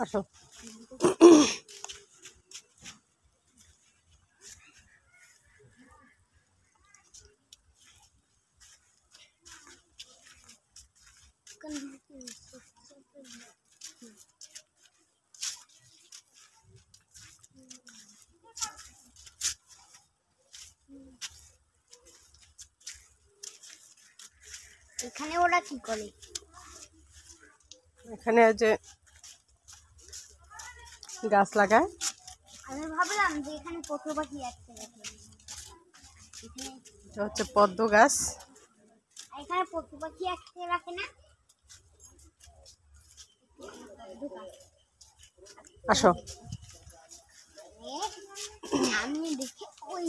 আসো। এখানে ওরা কি করে? এখানে যে গাছ লাগায়। আমি ভাবলাম যে এখানে পশু পাখি আছে, এটা হচ্ছে পদ্ম গাছ। এখানে পশু পাখি আটকে রাখে না। আসো। আমি দেখি ওই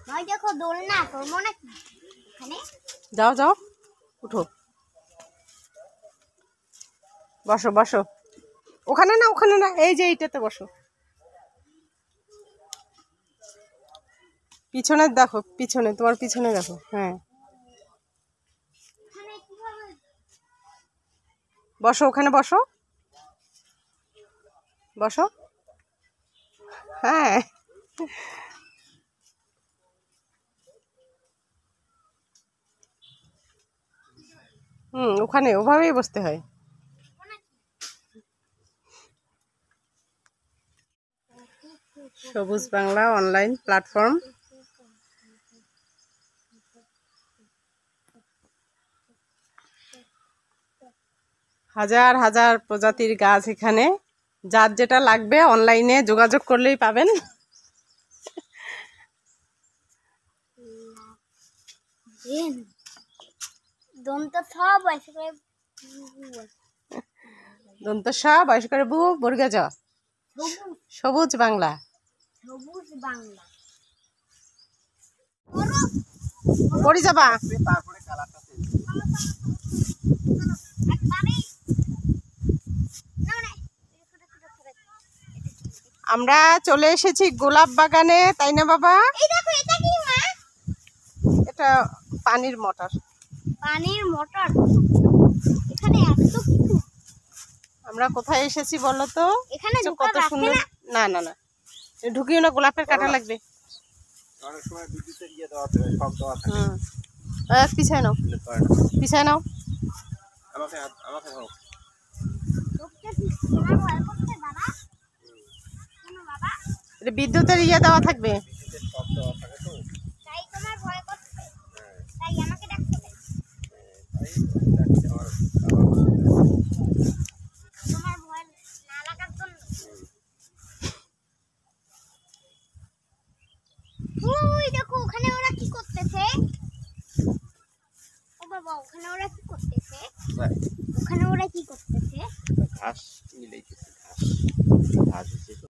নয় দেখো দোলনা, তোর মনে কি এখানে? যাও যাও, উঠো, বসো বসো। ওখানে না, ওখানে না, এই যে এইটাতে বসো। পিছনে দেখো, পিছনে, তোমার পিছনে দেখো। হ্যাঁ, বসো, ওখানে বসো, বসো। হ্যাঁ, ওখানে ওভাবেই বসতে হয়। সবুজ বাংলা অনলাইন প্ল্যাটফর্ম। হাজার হাজার প্রজাতির গাছ এখানে। যার যেটা লাগবে অনলাইনে যোগাযোগ করলেই পাবেন। দন্ত স বয়স করে বু বর্গা জ। সবুজ বাংলা। সবুজ বাংলা। পড়ি যাবা। আমরা চলে এসেছি গোলাপ বাগানে, তাই না বাবা? এটা পানির মোটর। পানির মোটর। এখানে এত কিছু। আমরা কোথায় এসেছি বলো তো? এখানে কত সুন্দর। না না না, ঢুকিও না, গোলাপের কাঁটা লাগবে। পিছায় নাও, পিছায় নাও। এটা বিদ্যুতের ইয়ে দেওয়া থাকবে। দেখো ওখানে ওরা কি করতেছে। ও বাবা, ওখানে ওরা কি করতেছে? ওখানে ওরা কি করতেছে? ঘাস মিলাইতেছে, ঘাস।